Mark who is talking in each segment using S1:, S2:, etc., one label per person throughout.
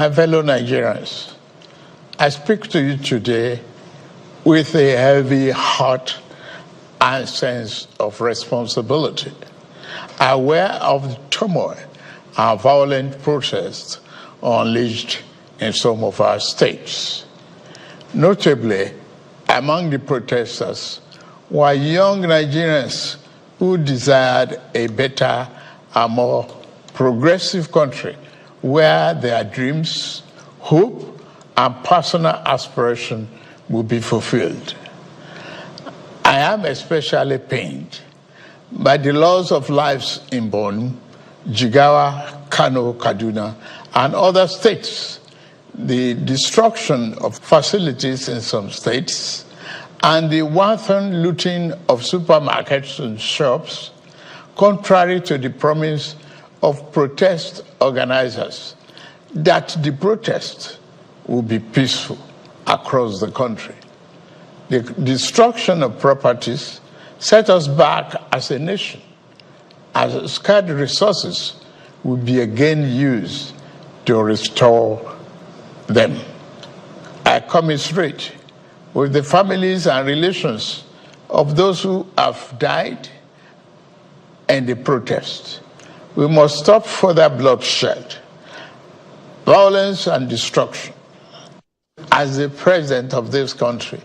S1: My fellow Nigerians, I speak to you today with a heavy heart and sense of responsibility, aware of the turmoil and violent protests unleashed in some of our states. Notably, among the protesters were young Nigerians who desired a better and more progressive country where their dreams, hope, and personal aspiration will be fulfilled. I am especially pained by the loss of lives in Borno, Jigawa, Kano, Kaduna, and other states, the destruction of facilities in some states, and the wanton looting of supermarkets and shops, contrary to the promise of protest organizers that the protest will be peaceful across the country. The destruction of properties set us back as a nation, as scarce resources will be again used to restore them. I commiserate with the families and relations of those who have died in the protest. We must stop further bloodshed, violence, and destruction. As the president of this country,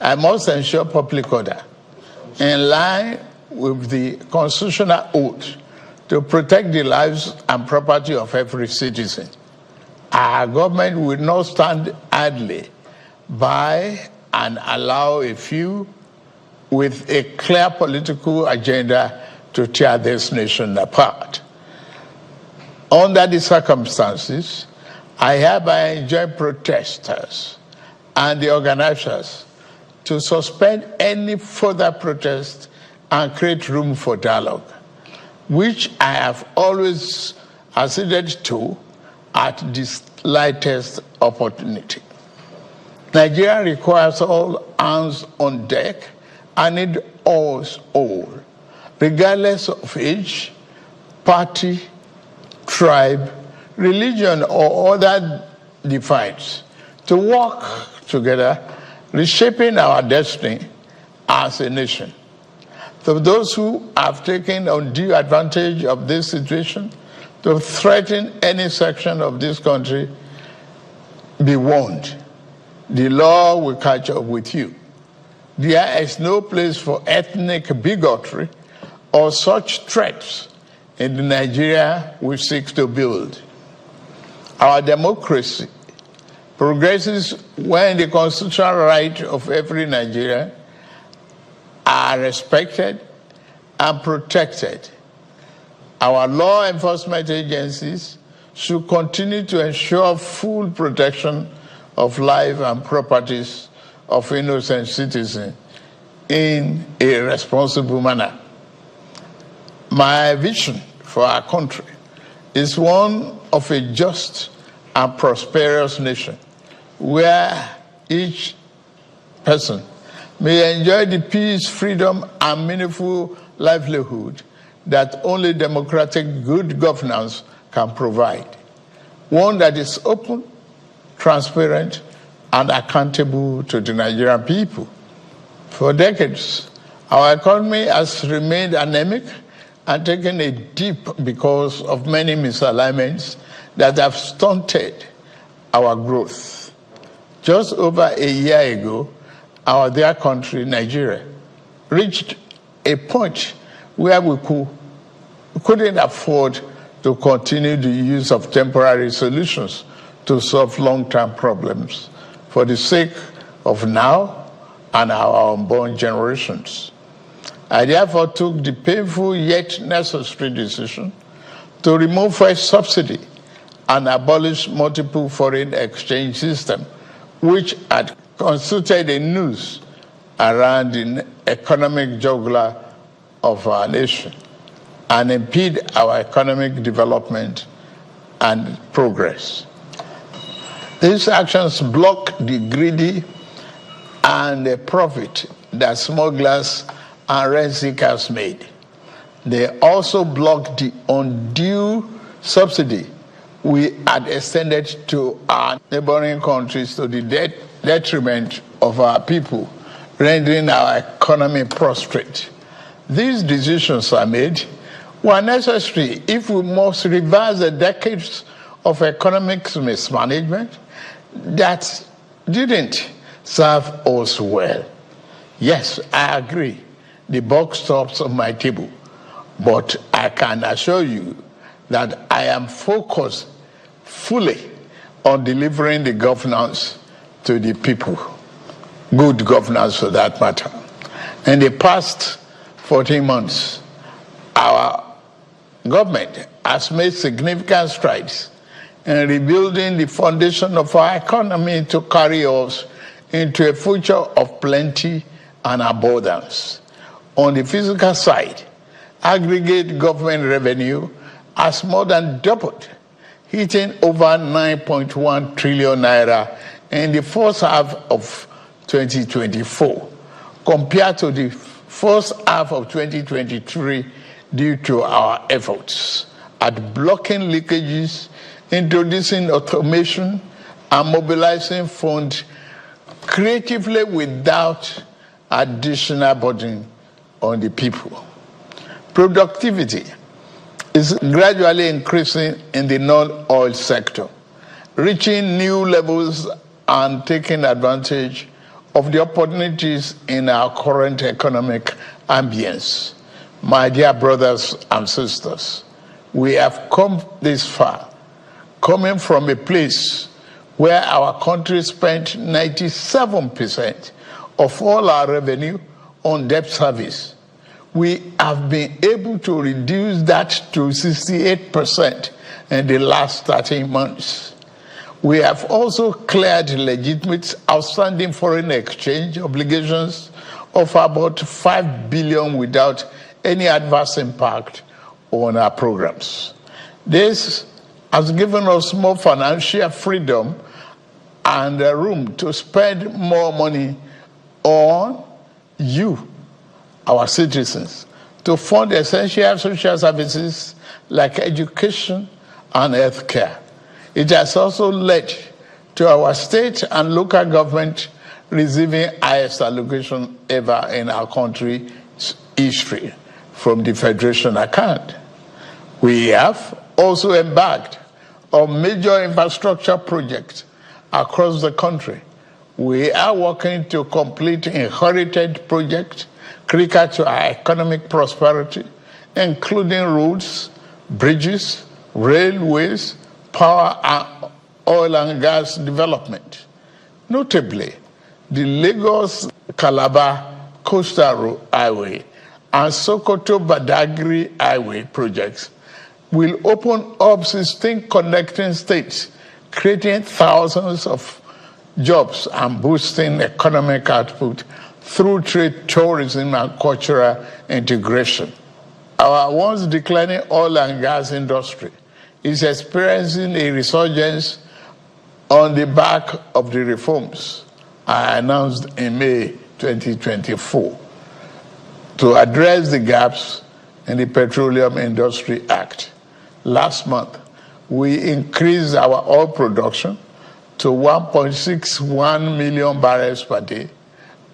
S1: I must ensure public order in line with the constitutional oath to protect the lives and property of every citizen. Our government will not stand idly by and allow a few with a clear political agenda to tear this nation apart. Under the circumstances, I hereby enjoin protesters and the organizers to suspend any further protest and create room for dialogue, which I have always acceded to at the slightest opportunity. Nigeria requires all hands on deck and need us all, regardless of age, party, tribe, religion, or other divides, to work together, reshaping our destiny as a nation. To those who have taken undue advantage of this situation to threaten any section of this country, be warned. The law will catch up with you. There is no place for ethnic bigotry or such threats in the Nigeria we seek to build. Our democracy progresses when the constitutional rights of every Nigerian are respected and protected. Our law enforcement agencies should continue to ensure full protection of life and properties of innocent citizens in a responsible manner. My vision for our country is one of a just and prosperous nation where each person may enjoy the peace, freedom, and meaningful livelihood that only democratic good governance can provide. One that is open, transparent, and accountable to the Nigerian people. For decades, our economy has remained anemic and taken a dip because of many misalignments that have stunted our growth. Just over a year ago, our dear country, Nigeria, reached a point where we couldn't afford to continue the use of temporary solutions to solve long-term problems for the sake of now and our unborn generations. I therefore took the painful yet necessary decision to remove fuel subsidy and abolish multiple foreign exchange system, which had constituted a noose around the economic jugular of our nation and impede our economic development and progress. These actions block the greedy and the profit that smugglers and rent seekers made. They also block the undue subsidy we had extended to our neighboring countries to the detriment of our people, rendering our economy prostrate. These decisions are made were necessary if we must reverse the decades of economic mismanagement that didn't serve us well. Yes, I agree. The buck stops on my table. But I can assure you that I am focused fully on delivering the governance to the people. Good governance for that matter. In the past 14 months, our government has made significant strides in rebuilding the foundation of our economy to carry us into a future of plenty and abundance. On the physical side, aggregate government revenue has more than doubled, hitting over 9.1 trillion naira in the first half of 2024, compared to the first half of 2023, due to our efforts at blocking leakages, introducing automation, and mobilizing funds creatively without additional burden on the people. Productivity is gradually increasing in the non-oil sector, reaching new levels and taking advantage of the opportunities in our current economic ambience. My dear brothers and sisters, we have come this far, coming from a place where our country spent 97% of all our revenue on debt service. We have been able to reduce that to 68% in the last 13 months. We have also cleared legitimate outstanding foreign exchange obligations of about 5 billion without any adverse impact on our programs. This has given us more financial freedom and room to spend more money on you, our citizens, to fund essential social services like education and healthcare. It has also led to our state and local government receiving highest allocation ever in our country's history from the Federation account. We have also embarked on major infrastructure projects across the country. We are working to complete inherited projects critical to our economic prosperity, including roads, bridges, railways, power, and oil and gas development. Notably, the Lagos-Calabar Coastal Highway and Sokoto-Badagry Highway projects will open up 16 connecting states, creating thousands of jobs and boosting economic output through trade, tourism, and cultural integration. Our once declining oil and gas industry is experiencing a resurgence on the back of the reforms I announced in May 2024 to address the gaps in the Petroleum Industry Act. Last month, we increased our oil production to 1.61 million barrels per day,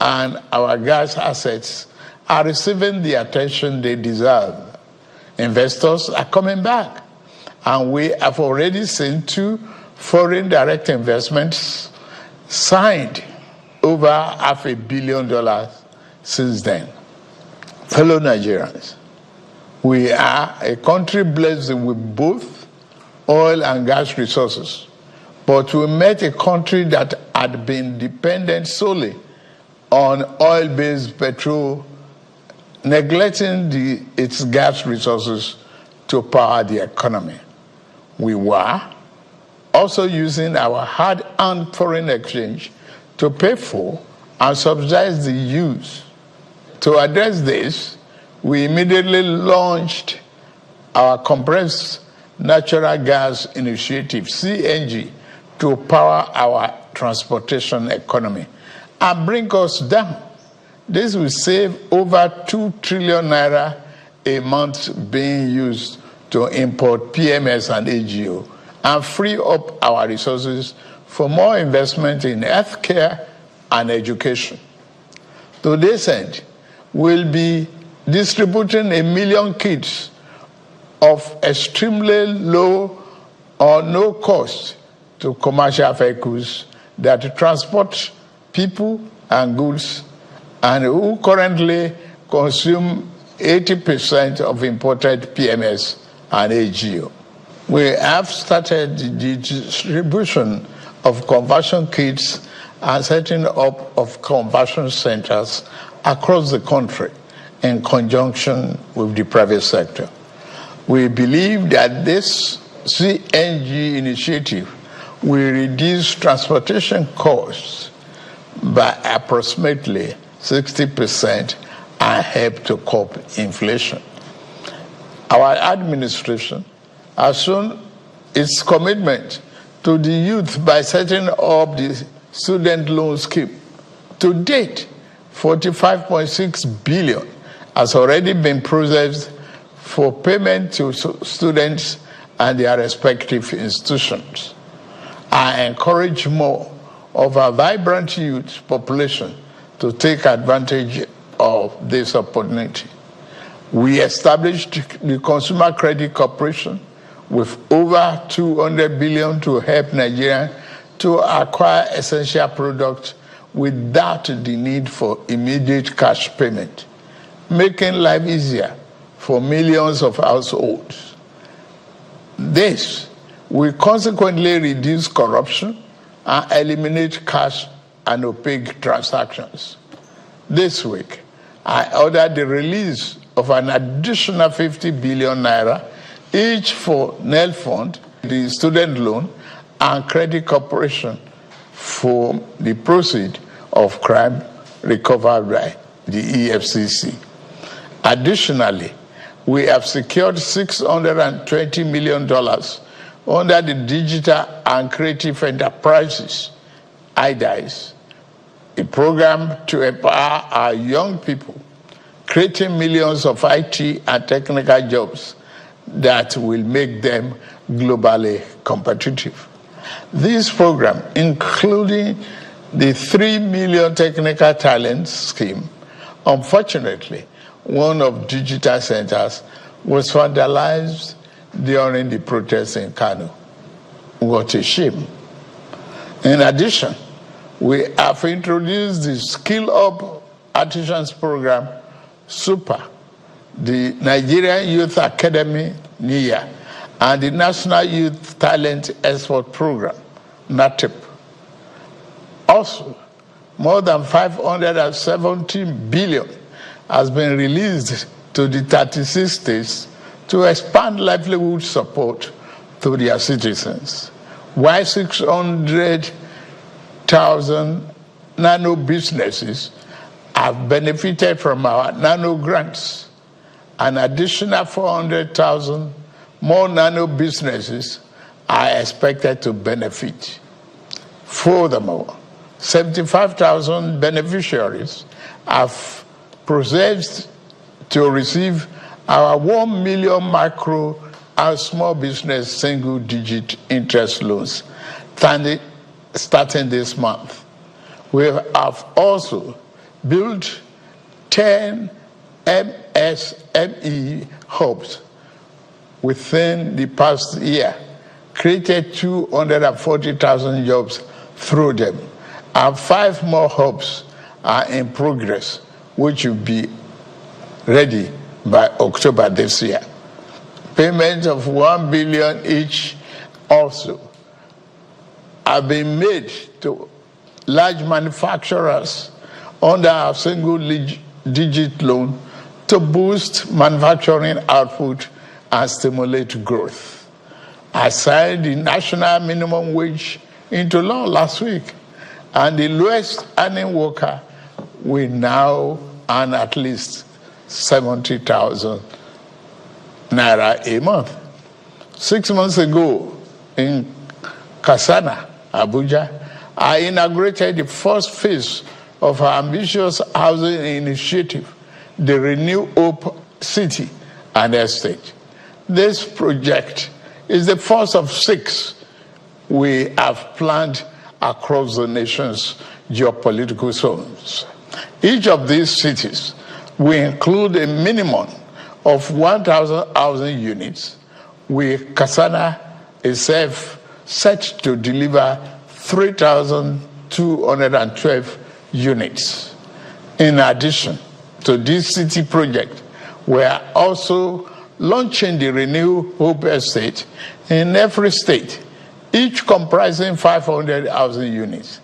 S1: and our gas assets are receiving the attention they deserve. Investors are coming back, and we have already seen 2 foreign direct investments signed, over $500 million since then. Fellow Nigerians, we are a country blessed with both oil and gas resources, but we met a country that had been dependent solely on oil-based petrol, neglecting its gas resources to power the economy. We were also using our hard-earned foreign exchange to pay for and subsidize the use. To address this, we immediately launched our compressed natural gas initiative, CNG, to power our transportation economy and bring us down. This will save over 2 trillion naira a month being used to import PMS and AGO and free up our resources for more investment in healthcare and education. To this end, we'll be distributing 1 million kits of extremely low or no cost to commercial vehicles that transport people and goods and who currently consume 80% of imported PMS and AGO. We have started the distribution of conversion kits and setting up of conversion centers across the country in conjunction with the private sector. We believe that this CNG initiative will reduce transportation costs by approximately 60% and help to curb inflation. Our administration has shown its commitment to the youth by setting up the student loan scheme. To date, 45.6 billion has already been processed for payment to students and their respective institutions. I encourage more of our vibrant youth population to take advantage of this opportunity. We established the Consumer Credit Corporation with over 200 billion to help Nigeria to acquire essential products without the need for immediate cash payment, making life easier for millions of households. This will consequently reduce corruption and eliminate cash and opaque transactions. This week, I ordered the release of an additional 50 billion naira, each for NEL Fund, the student loan, and Credit Corporation for the proceeds of crime recovered by the EFCC. Additionally, we have secured $620 million under the Digital and Creative Enterprises, IDICE, a program to empower our young people, creating millions of IT and technical jobs that will make them globally competitive. This program, including the 3 million technical talent scheme, unfortunately, one of digital centers was vandalized during the protests in Kano. What a shame. In addition, we have introduced the Skill Up Artisans Program, SUPER, the Nigerian Youth Academy, NIA, and the National Youth Talent Export Program, NATEP. Also, more than 517 billion has been released to the 36 states to expand livelihood support to their citizens, while 600,000 nano businesses have benefited from our nano grants. An additional 400,000 more nano businesses are expected to benefit. Furthermore, 75,000 beneficiaries have processed to receive our 1 million micro and small business single-digit interest loans starting this month. We have also built 10 MSME hubs within the past year, created 240,000 jobs through them, and 5 more hubs are in progress, which will be ready by October this year. Payments of 1 billion each also have been made to large manufacturers under our single-digit loan to boost manufacturing output and stimulate growth. I signed the national minimum wage into law last week, and the lowest earning worker will now earn at least 70,000 naira a month. 6 months ago in Kasana, Abuja, I inaugurated the first phase of our ambitious housing initiative, the Renew Hope City and Estate. This project is the first of 6 we have planned across the nation's geopolitical zones. Each of these cities will include a minimum of 1,000 housing units, with Kasana itself set to deliver 3,212 units. In addition to this city project, we are also launching the Renew Hope Estate in every state, each comprising 500 housing units.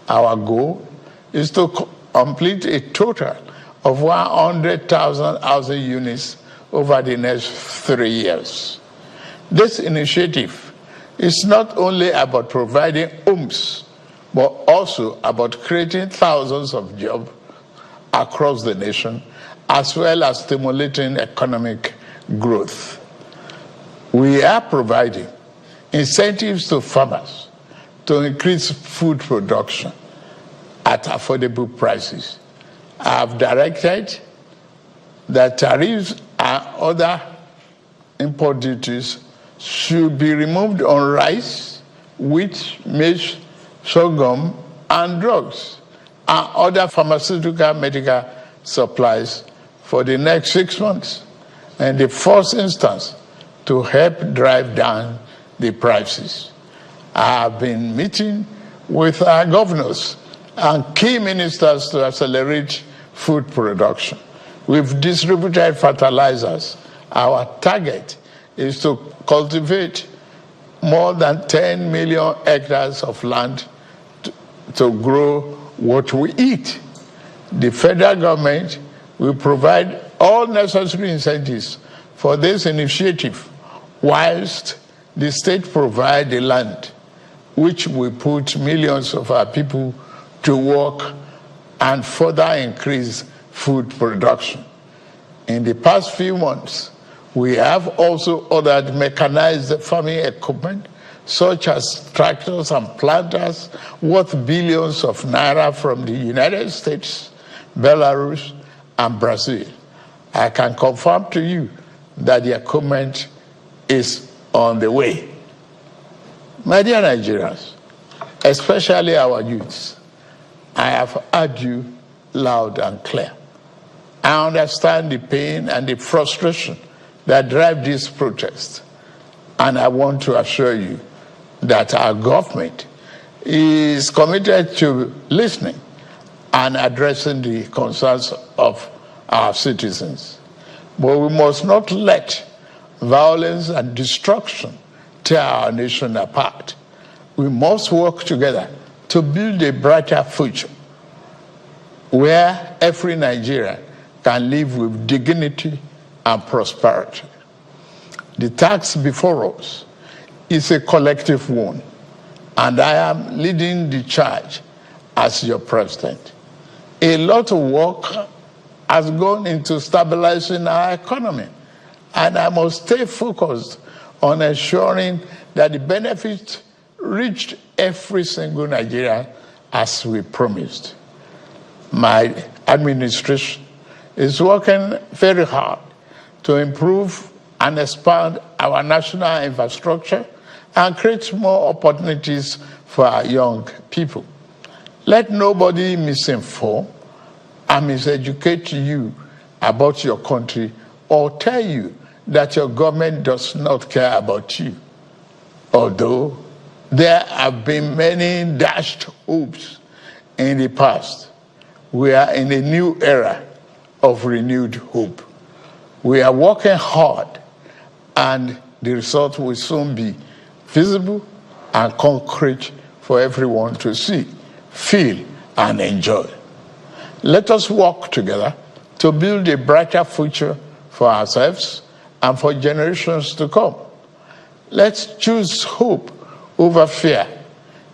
S1: Our goal is to complete a total of 100,000 housing units over the next 3 years. This initiative is not only about providing homes, but also about creating thousands of jobs across the nation, as well as stimulating economic growth. We are providing incentives to farmers to increase food production at affordable prices. I have directed that tariffs and other import duties should be removed on rice, wheat, maize, sorghum, and drugs, and other pharmaceutical medical supplies for the next 6 months, in the first instance, to help drive down the prices. I have been meeting with our governors and key ministers to accelerate food production. We've distributed fertilizers. Our target is to cultivate more than 10 million hectares of land to grow what we eat. The federal government will provide all necessary incentives for this initiative, whilst the state provide the land, which will put millions of our people to work and further increase food production. In the past few months, we have also ordered mechanized farming equipment, such as tractors and planters, worth billions of naira from the United States, Belarus, and Brazil. I can confirm to you that the equipment is on the way. My dear Nigerians, especially our youths, I have heard you loud and clear. I understand the pain and the frustration that drive this protest, and I want to assure you that our government is committed to listening and addressing the concerns of our citizens. But we must not let violence and destruction tear our nation apart. We must work together to build a brighter future where every Nigerian can live with dignity and prosperity. The task before us is a collective one, and I am leading the charge as your president. A lot of work has gone into stabilizing our economy, and I must stay focused on ensuring that the benefits reached every single Nigerian as we promised. My administration is working very hard to improve and expand our national infrastructure and create more opportunities for our young people. Let nobody misinform and miseducate you about your country or tell you that your government does not care about you. Although there have been many dashed hopes in the past, we are in a new era of renewed hope. We are working hard, and the result will soon be visible and concrete for everyone to see, feel, and enjoy. Let us work together to build a brighter future for ourselves and for generations to come. Let's choose hope over fear,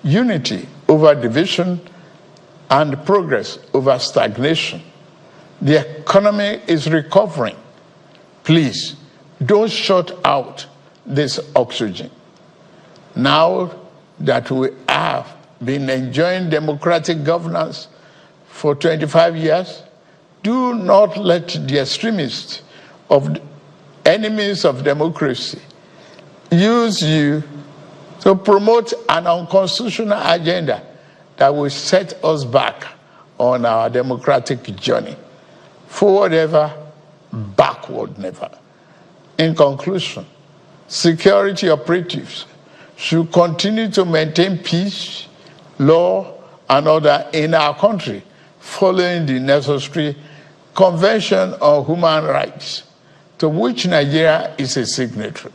S1: unity over division, and progress over stagnation. The economy is recovering. Please, don't shut out this oxygen. Now that we have been enjoying democratic governance for 25 years, do not let the extremists of enemies of democracy use you to promote an unconstitutional agenda that will set us back on our democratic journey. Forward ever, backward never. In conclusion, security operatives should continue to maintain peace, law, and order in our country, following the necessary Convention on Human Rights, to which Nigeria is a signatory.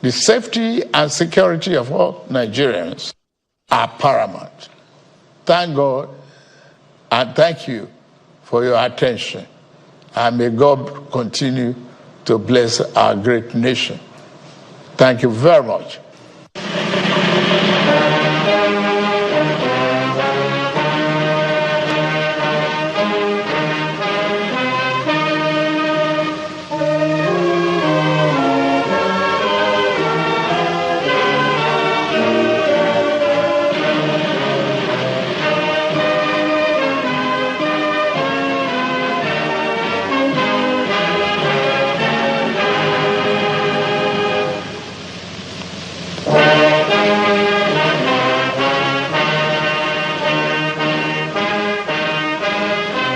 S1: The safety and security of all Nigerians are paramount. Thank God and thank you for your attention. And may God continue to bless our great nation. Thank you very much.